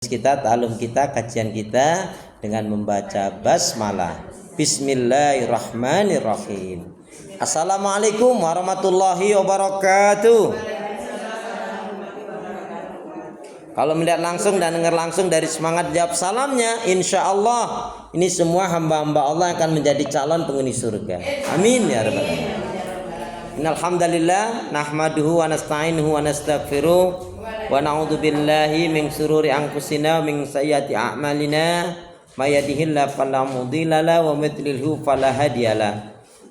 kita, ta'alum kita, kajian kita dengan membaca basmalah. Bismillahirrahmanirrahim. Assalamualaikum warahmatullahi wabarakatuh. Kalau melihat langsung dan dengar langsung dari semangat jawab salamnya, insya Allah ini semua hamba-hamba Allah akan menjadi calon penghuni surga. Amin ya rabbal alamin. Innalhamdalillah nahmaduhu wa nasta'inuhu wa nastaghfiruh wa na'udzu billahi min syururi anfusina wa min sayyiati a'malina may yahdihillahu fala mudilla lahu wa may yudlilhu fala hadiyalah.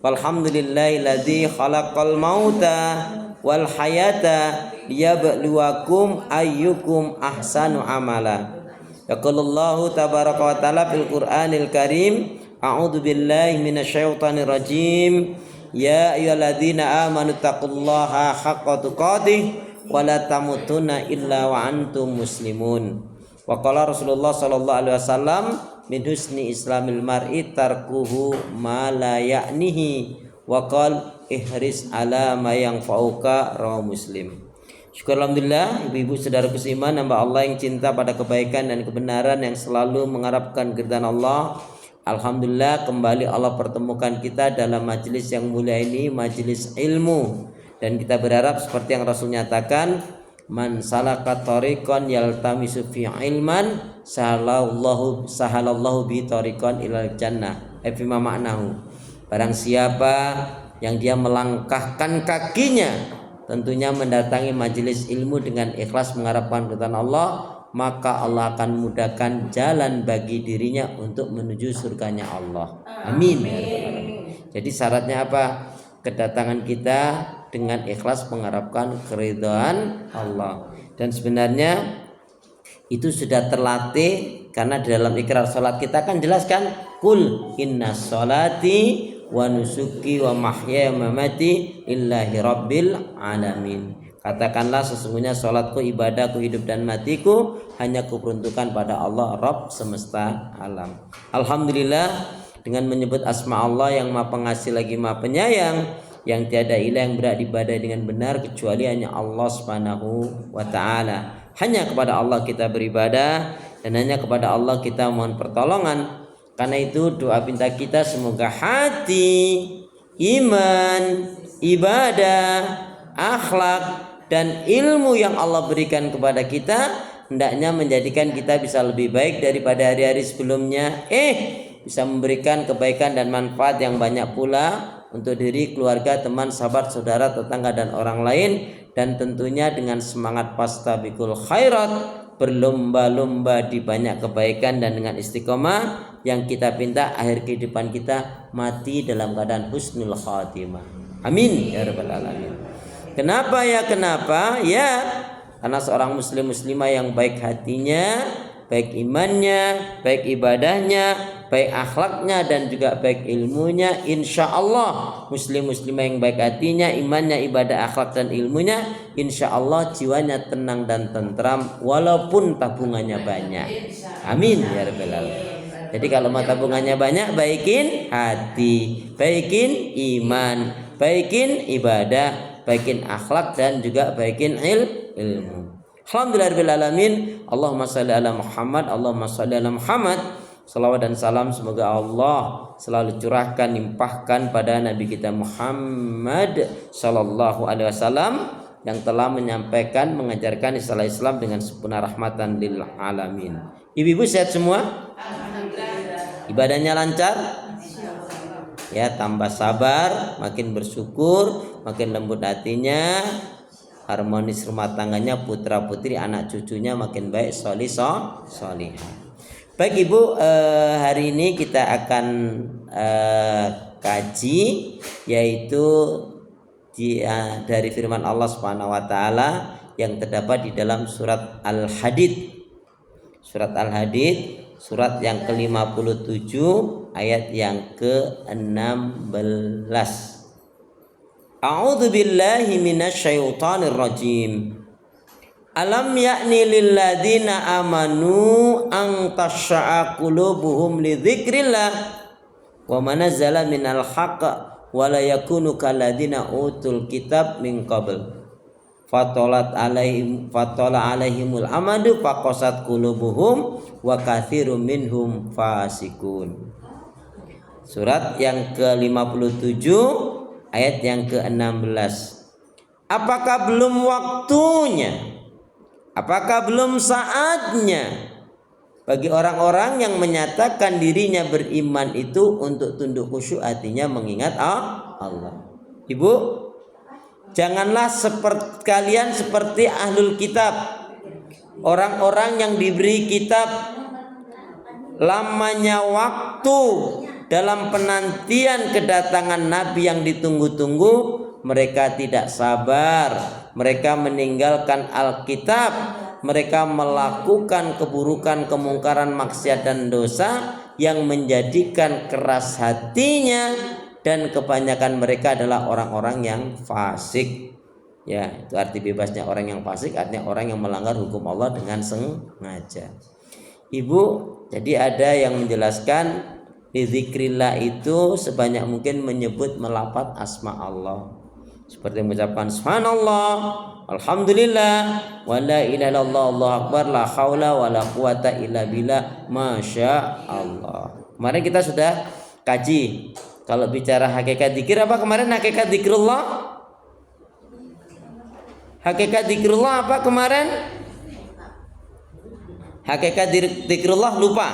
Walhamdulillahilladzi khalaqal mauta wal hayata liyabluwakum ayyukum ahsanu amala. Yaqulullahu tabaraka wa ta'ala fil Qur'anil Karim, a'udzu billahi minasyaitonir rajim. Ya ayyuhalladzina amanu taqullaha haqqa tuqatih wa la tamutunna illa wa antum muslimun. Wa qala Rasulullah sallallahu alaihi wasallam, min husni islamil mar'i tarkuhu ma la ya'nihi wa qala ihris ala ma yanfa'uka, rawahu Muslim. Syukur alhamdulillah, ibu-ibu saudaraku seiman, hamba Allah yang cinta pada kebaikan dan kebenaran, yang selalu mengharapkan keridhaan Allah. Alhamdulillah, kembali Allah pertemukan kita dalam majelis yang mulia ini, majelis ilmu. Dan kita berharap seperti yang Rasul nyatakan, man salaka tariqan yaltamisu fi ilman sahalallahu bi tariqan ilal jannah. Fima ma'nahu. Barang siapa yang dia melangkahkan kakinya, tentunya mendatangi majelis ilmu dengan ikhlas mengharapkan keridhaan Allah, maka Allah akan mudahkan jalan bagi dirinya untuk menuju surganya Allah. Amin. Jadi syaratnya apa? Kedatangan kita dengan ikhlas mengharapkan keridhaan Allah. Dan sebenarnya itu sudah terlatih, karena di dalam ikrar salat kita kan jelaskan, kul inna sholati wa nusuki wa mahyaya wa mamati lillahi rabbil alamin. Katakanlah, sesungguhnya salatku, ibadahku, hidup dan matiku hanya kuperuntukkan pada Allah, Rabb semesta alam. Alhamdulillah, dengan menyebut asma Allah yang Maha Pengasih lagi Maha Penyayang, yang tiada ilah yang berhak diibadahi dengan benar kecuali hanya Allah Subhanahu wa taala. Hanya kepada Allah kita beribadah dan hanya kepada Allah kita mohon pertolongan. Karena itu doa pinta kita, semoga hati, iman, ibadah, akhlak dan ilmu yang Allah berikan kepada kita hendaknya menjadikan kita bisa lebih baik daripada hari-hari sebelumnya, bisa memberikan kebaikan dan manfaat yang banyak pula untuk diri, keluarga, teman, sahabat, saudara, tetangga dan orang lain. Dan tentunya dengan semangat fastabiqul khairat, berlomba-lomba di banyak kebaikan, dan dengan istiqomah yang kita pinta akhir kehidupan kita mati dalam keadaan husnul khatimah. Amin ya rabbal alamin. Kenapa ya? Kenapa ya? Karena seorang muslimah yang baik hatinya, baik imannya, baik ibadahnya, baik akhlaknya dan juga baik ilmunya, insya Allah muslimah yang baik hatinya, imannya, ibadah, akhlak dan ilmunya, insya Allah jiwanya tenang dan tentram walaupun tabungannya banyak. Amin ya rabbal alamin. Jadi kalau mau tabungannya banyak, baikin hati, baikin iman, baikin ibadah, baikin akhlak dan juga baikin ilmu. Alhamdulillahirabbil alamin. Allahumma shalli ala Muhammad, Allahumma shalli ala Muhammad. Salawat dan salam semoga Allah selalu curahkan, limpahkan pada Nabi kita Muhammad sallallahu alaihi wasallam yang telah menyampaikan, mengajarkan istilah Islam dengan sempurna, rahmatan lil alamin. Ibu-ibu sehat semua? Ibadahnya lancar? Ya, tambah sabar, makin bersyukur, makin lembut hatinya, harmonis rumah tangganya, putra putri, anak cucunya makin baik, solihah. Baik ibu, hari ini kita akan kaji, yaitu dari firman Allah Subhanahu wa taala yang terdapat di dalam surat Al-Hadid. Surat Al-Hadid, surat yang ke-57 ayat yang ke-16. A'udzu billahi minasyaitonir rajim. Alam ya'ni lil ladzina amanu an tasha'a qulubuhum li dzikrillah wa ma nazzala minal haqq wa la yakunu kal ladzina utul kitab min qabl fatola alaihimul amadu faqasat qulubuhum wa katsirum minhum fasikun. Surat yang ke-57 ayat yang ke-16. Apakah belum waktunya? Apakah belum saatnya bagi orang-orang yang menyatakan dirinya beriman itu untuk tunduk khusyuk, artinya mengingat Allah. Ibu, janganlah kalian seperti ahlul kitab, orang-orang yang diberi kitab, lamanya waktu dalam penantian kedatangan Nabi yang ditunggu-tunggu, mereka tidak sabar, mereka meninggalkan Alkitab, mereka melakukan keburukan, kemungkaran, maksiat dan dosa yang menjadikan keras hatinya, dan kebanyakan mereka adalah orang-orang yang fasik. Ya, itu arti bebasnya orang yang fasik, artinya orang yang melanggar hukum Allah dengan sengaja. Ibu, jadi ada yang menjelaskan dzikrillah itu sebanyak mungkin menyebut melafaz asma Allah, seperti mengucapkan subhanallah, alhamdulillah, wa la ilaha illallah, Allahu akbar, la haula wa la quwata illa billah, masya Allah. Kemarin kita sudah kaji kalau bicara hakikat zikir apa kemarin? Hakikat zikrullah. Hakikat zikrullah apa kemarin? Hakikat zikrullah lupa.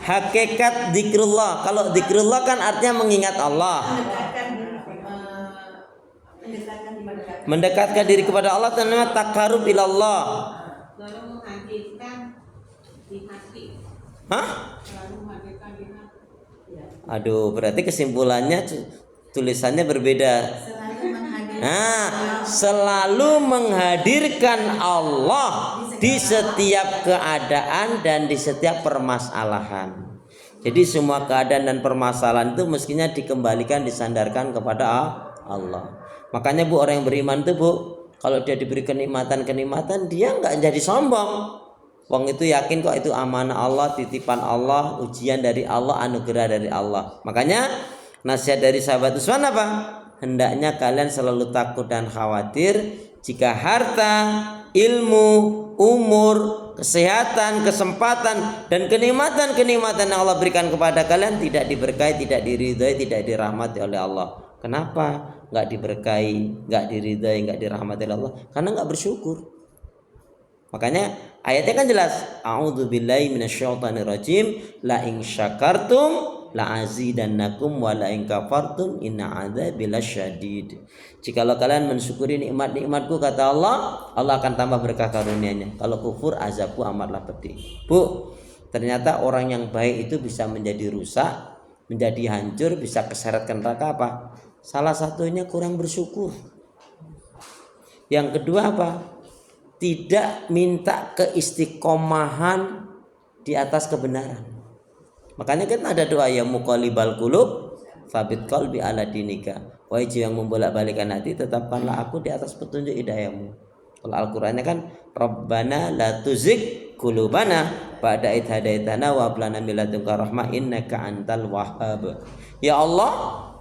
Hakikat zikrullah, kalau zikrullah kan artinya mengingat Allah, mendekatkan diri kepada Allah, namanya takarub ilallah. Hah? Aduh, berarti kesimpulannya tulisannya berbeda. Selalu menghadirkan Allah di setiap keadaan dan di setiap permasalahan. Jadi semua keadaan dan permasalahan itu mestinya dikembalikan, disandarkan kepada Allah. Makanya Bu, orang yang beriman itu Bu, kalau dia diberi kenikmatan dia nggak jadi sombong. Wong itu yakin kok itu amanah Allah, titipan Allah, ujian dari Allah, anugerah dari Allah. Makanya nasihat dari sahabat Utsman apa? Hendaknya kalian selalu takut dan khawatir jika harta, ilmu, umur, kesehatan, kesempatan, dan kenikmatan-kenikmatan yang Allah berikan kepada kalian tidak diberkahi, tidak diridhai, tidak dirahmati oleh Allah. Kenapa nggak diberkahi, nggak diridhai, nggak dirahmati oleh Allah? Karena nggak bersyukur. Makanya ayatnya kan jelas, a'udzubillahi minasyaitonirrajim, la in syakartum la azidannakum wa la in kafartum inna adzabi lasyadid. Jikalau kalian mensyukuri nikmat-nikmatku, kata Allah, Allah akan tambah berkah karunia-Nya. Kalau kufur, azabku amatlah pedih. Bu, ternyata orang yang baik itu bisa menjadi rusak, menjadi hancur, bisa keseret ke neraka apa? Salah satunya kurang bersyukur. Yang kedua apa? Tidak minta keistiqomahan di atas kebenaran. Makanya kan ada doa ya muqallibal qulub tsabit qalbi ala dinika. Wahai jiwa yang membolak-balikkan hati, tetapkanlah aku di atas petunjuk hidayahmu. Kalau Al-Qur'annya kan Rabbana la tuzigh qulubana ba'da idh hadaitana wa hab lana min ladunka rahmah innaka antal wahhab. Ya Allah,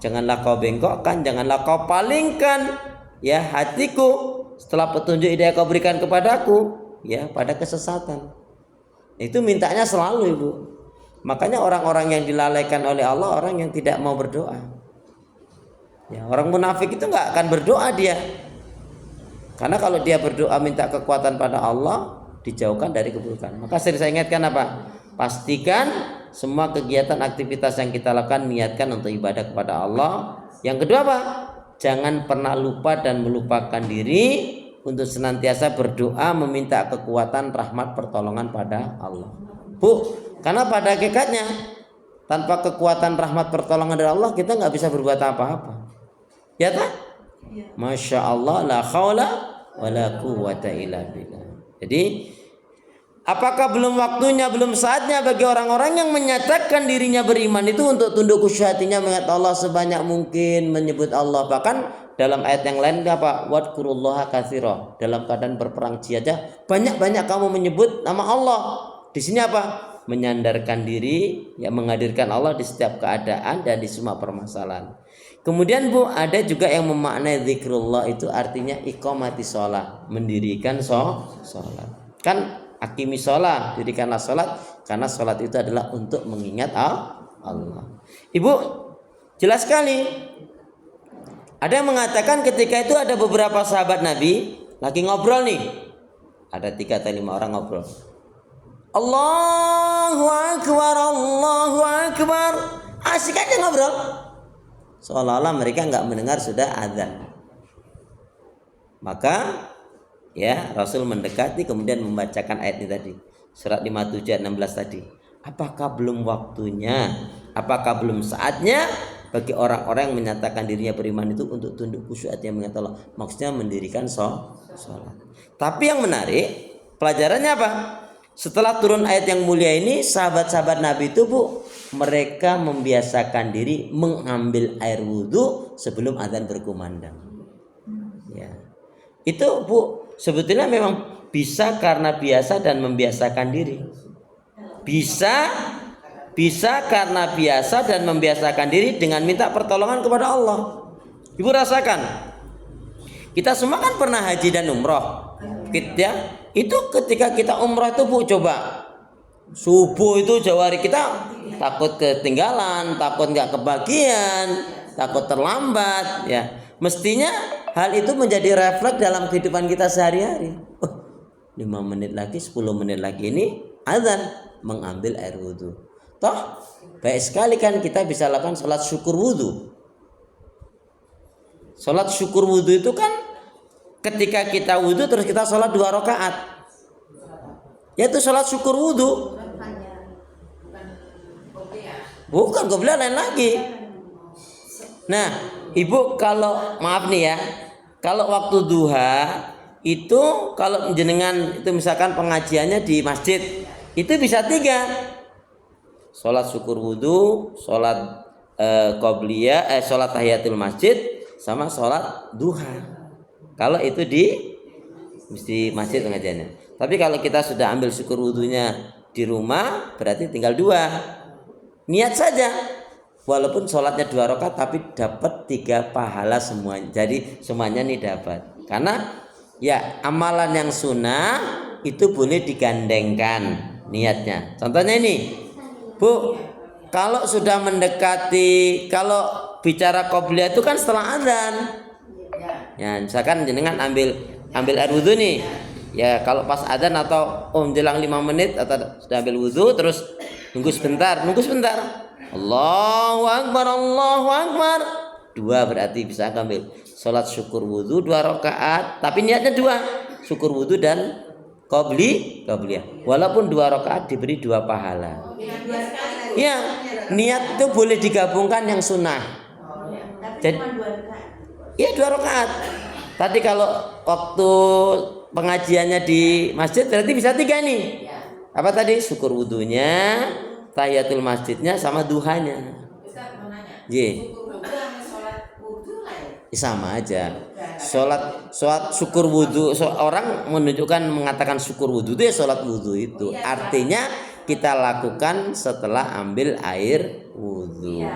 janganlah kau bengkokkan, janganlah kau palingkan ya hatiku setelah petunjuk hidayah kau berikan kepadaku ya pada kesesatan. Itu mintanya selalu, Ibu. Makanya orang-orang yang dilalaikan oleh Allah orang yang tidak mau berdoa. Ya, orang munafik itu nggak akan berdoa dia. Karena kalau dia berdoa minta kekuatan pada Allah, dijauhkan dari keburukan. Maka sering saya ingatkan apa? Pastikan semua kegiatan aktivitas yang kita lakukan niatkan untuk ibadah kepada Allah. Yang kedua apa? Jangan pernah lupa dan melupakan diri untuk senantiasa berdoa meminta kekuatan, rahmat, pertolongan pada Allah. Bu, karena pada hakikatnya tanpa kekuatan, rahmat, pertolongan dari Allah kita nggak bisa berbuat apa-apa. Ya tak? Masya Allah, la khawla wa la quwwata illa billah. Jadi apakah belum waktunya, belum saatnya bagi orang-orang yang menyatakan dirinya beriman itu untuk tunduk khusyuk hatinya mengingat Allah sebanyak mungkin, menyebut Allah. Bahkan dalam ayat yang lain apa? Wadkurullaha katsira. Dalam keadaan berperang jihad banyak-banyak kamu menyebut nama Allah. Di sini apa? Menyandarkan diri, ya menghadirkan Allah di setiap keadaan dan di semua permasalahan. Kemudian Bu, ada juga yang memaknai zikrullah itu artinya iqamati sholat, mendirikan sholat. Kan akimi sholat, dirikanlah sholat, karena sholat itu adalah untuk mengingat Allah. Ibu, jelas sekali. Ada yang mengatakan ketika itu ada beberapa sahabat Nabi lagi ngobrol nih. Ada 3 atau 5 orang ngobrol. Allahu Akbar, Allahu Akbar. Asik aja ngobrol. Seolah-olah mereka nggak mendengar sudah azan. Maka ya Rasul mendekati kemudian membacakan ayat ini tadi. Surat 57 ayat 16 tadi. Apakah belum waktunya? Apakah belum saatnya bagi orang-orang yang menyatakan dirinya beriman itu untuk tunduk khusyuk artinya mengingat Allah? Maksudnya mendirikan sholat. Tapi yang menarik, pelajarannya apa? Setelah turun ayat yang mulia ini, sahabat-sahabat Nabi itu Bu, mereka membiasakan diri mengambil air wudhu sebelum azan berkumandang. Ya. Itu Bu, sebetulnya memang bisa karena biasa dan membiasakan diri. Bisa karena biasa dan membiasakan diri dengan minta pertolongan kepada Allah. Ibu rasakan, kita semua kan pernah haji dan umroh. Ya, itu ketika kita umroh itu Bu, coba subuh itu jauh hari kita takut ketinggalan, takut nggak kebagian, takut terlambat. Ya, mestinya hal itu menjadi refleks dalam kehidupan kita sehari-hari. 5 menit lagi, 10 menit lagi ini azan, mengambil air wudhu. Toh baik sekali kan kita bisa lakukan sholat syukur wudhu. Sholat syukur wudhu itu kan ketika kita wudhu terus kita sholat 2 rakaat, yaitu sholat syukur wudhu. Bukan qobliyah, lain lagi. Nah Ibu, kalau maaf nih ya, kalau waktu duha itu kalau jenengan itu misalkan pengajiannya di masjid itu bisa 3. Sholat syukur wudhu, sholat qobliyah, sholat tahiyatul masjid, sama sholat duha. Kalau itu mesti masjid pengajiannya. Tapi kalau kita sudah ambil syukur wudhunya di rumah, berarti tinggal 2. Niat saja. Walaupun sholatnya 2 rakaat, tapi dapat 3 pahala semuanya. Jadi semuanya nih dapat. Karena ya amalan yang sunnah itu boleh digandengkan niatnya. Contohnya ini, Bu, kalau sudah mendekati, kalau bicara qobliyah itu kan setelah azan. Ya, misalkan jenengan ambil air wudhu nih. Ya, kalau pas azan atau menjelang 5 menit atau sudah ambil wudhu terus nunggu sebentar. Allahu Akbar, Allahu Akbar. 2 berarti bisa ambil sholat syukur wudhu 2 rakaat, tapi niatnya 2, syukur wudhu dan qobliyah. Walaupun 2 rakaat diberi 2 pahala. Ya, niat itu boleh digabungkan yang sunnah. Jadi ya 2 rakaat. Tadi kalau waktu pengajiannya di masjid berarti bisa 3 nih. Apa tadi? Syukur wudhunya, tahiyatul masjidnya, sama duhanya. Ye. Sama aja. Sholat syukur wudhu, orang menunjukkan mengatakan syukur wudhu itu ya sholat wudhu itu. Artinya kita lakukan setelah ambil air wudhu.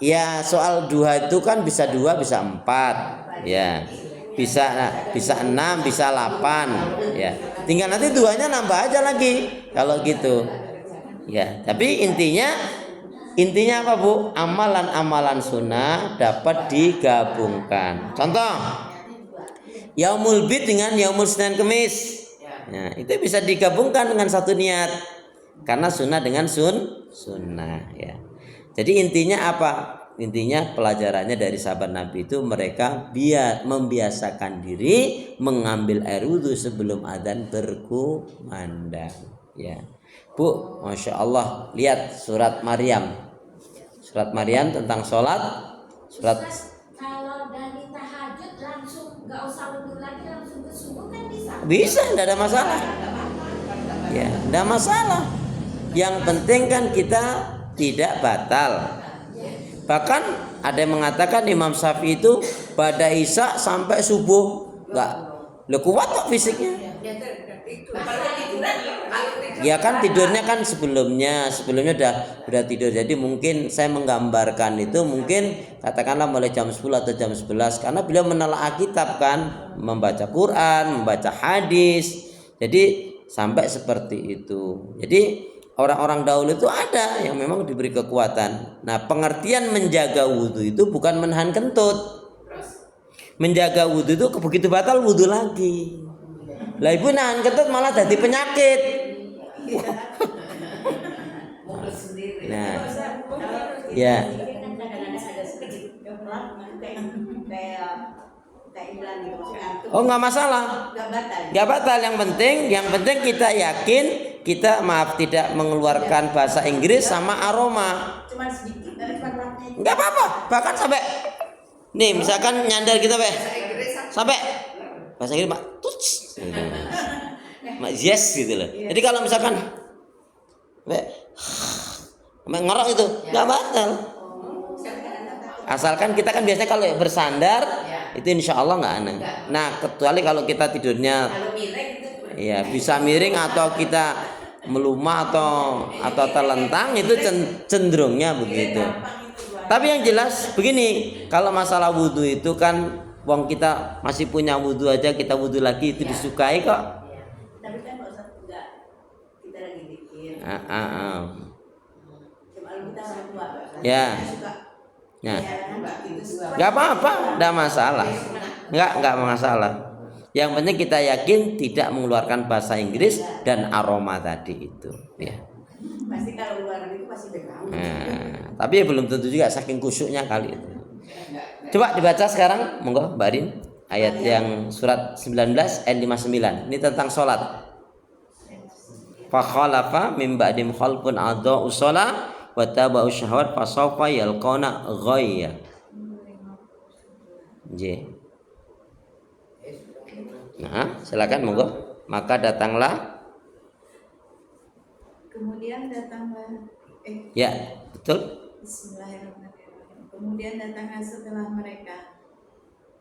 Ya soal duha itu kan bisa 2 bisa 4 ya, bisa 6 bisa 8 ya, tinggal nanti duanya nambah aja lagi kalau gitu ya. Tapi intinya apa Bu? Amalan-amalan sunnah dapat digabungkan. Contoh Yaumul Bid dengan Yaumul Senin Kemis, nah itu bisa digabungkan dengan satu niat karena sunnah dengan sunnah ya. Jadi intinya apa? Intinya pelajarannya dari sahabat Nabi itu mereka membiasakan diri mengambil air wudhu sebelum adzan berkumandang. Ya, Bu, masya Allah, lihat surat Maryam. Surat Maryam tentang sholat. Surat. Kalau dari tahajud langsung nggak usah wudhu lagi, langsung ke subuh kan bisa? Bisa, tidak ada masalah. Ya, tidak masalah. Yang penting kan kita tidak batal. Bahkan ada yang mengatakan Imam Syafi'i itu pada isya sampai subuh enggak. Kuat kok fisiknya. Ya kan tidurnya kan sebelumnya udah tidur. Jadi mungkin saya menggambarkan itu mungkin katakanlah mulai jam 10 atau jam 11 karena beliau menelaah kitab kan, membaca Quran, membaca hadis. Jadi sampai seperti itu. Jadi orang-orang dahulu itu ada yang memang diberi kekuatan. Nah, pengertian menjaga wudhu itu bukan menahan kentut. Menjaga wudhu itu begitu batal wudhu lagi. Lah ibu nahan kentut malah jadi penyakit. Nah, ya. Oh nggak masalah, nggak batal. Yang penting kita yakin kita tidak mengeluarkan bahasa Inggris sama aroma. Nggak apa-apa, bahkan sampai nih misalkan nyandar kita sampai bahasa Inggris mak tuts, gitu. Yes gitu loh. Jadi kalau misalkan ngorok itu nggak batal. Asalkan kita kan biasanya kalau bersandar itu insya Allah nggak aneh. Nah kecuali kalau kita tidurnya ya bisa miring atau kita melumah atau terlentang itu cenderungnya begitu. Tapi yang jelas begini, kalau masalah wudhu itu kan wong kita masih punya wudhu aja kita wudhu lagi itu disukai kok. Tapi kan enggak kita lagi bikin. Kita orang tua. Ya. Ya. Nggak apa-apa, nggak masalah. Nggak masalah. Yang penting kita yakin tidak mengeluarkan bahasa Inggris dan aroma tadi itu. Ya. Pasti kalau luar itu pasti beda. Tapi ya belum tentu juga saking khusyuknya kali itu. Coba dibaca sekarang, monggo Mbak Rin, ayat yang surat 19 ayat 59. Ini tentang sholat. Fa khalafa min ba'dim khalqun adza'u shalah wa taba'u syahwat fa sawfa yalqawna ghayya. Nah, silakan monggo. Maka datanglah. Kemudian datanglah. Ya, betul. Bismillahirrahmanirrahim. Kemudian datanglah setelah mereka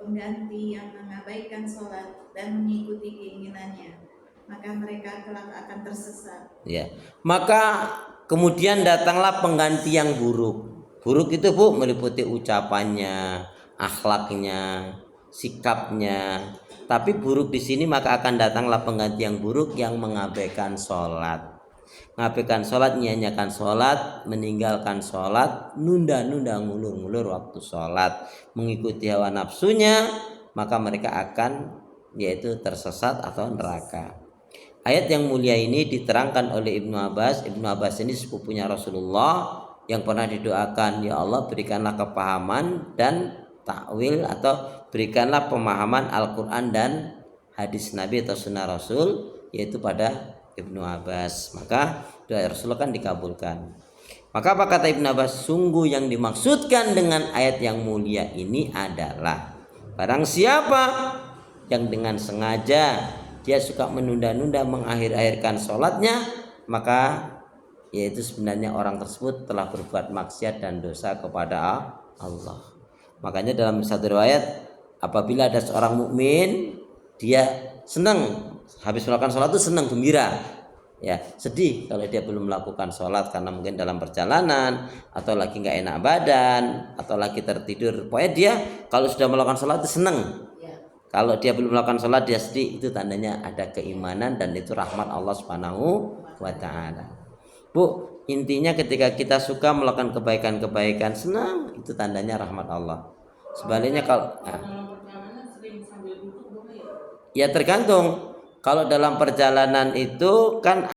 pengganti yang mengabaikan sholat dan mengikuti keinginannya, maka mereka kelak akan tersesat. Ya, maka kemudian datanglah pengganti yang buruk. Buruk itu Bu meliputi ucapannya, akhlaknya, sikapnya. Tapi buruk di sini maka akan datanglah pengganti yang buruk yang mengabaikan sholat. Mengabaikan sholat, nyanyiakan sholat, meninggalkan sholat, nunda-nunda, ngulur-ngulur waktu sholat, mengikuti hawa nafsunya, maka mereka akan yaitu tersesat atau neraka. Ayat yang mulia ini diterangkan oleh Ibnu Abbas. Ibnu Abbas ini sepupunya Rasulullah yang pernah didoakan, ya Allah berikanlah kepahaman dan takwil atau berikanlah pemahaman Al-Quran dan hadis Nabi atau sunnah Rasul, yaitu pada Ibnu Abbas. Maka doa Rasulullah kan dikabulkan. Maka apa kata Ibnu Abbas? Sungguh yang dimaksudkan dengan ayat yang mulia ini adalah barang siapa yang dengan sengaja dia suka menunda-nunda mengakhir-akhirkan sholatnya, maka yaitu sebenarnya orang tersebut telah berbuat maksiat dan dosa kepada Allah. Makanya dalam satu riwayat, apabila ada seorang mukmin dia senang habis melakukan sholat itu senang gembira, ya sedih kalau dia belum melakukan sholat karena mungkin dalam perjalanan atau lagi nggak enak badan atau lagi tertidur. Pokoknya dia kalau sudah melakukan sholat itu senang. Kalau dia belum melakukan sholat dia sedih, itu tandanya ada keimanan dan itu rahmat Allah Subhanahu wa Ta'ala. Bu, intinya ketika kita suka melakukan kebaikan-kebaikan senang, itu tandanya rahmat Allah. Sebaliknya kalau ya tergantung. Kalau dalam perjalanan itu kan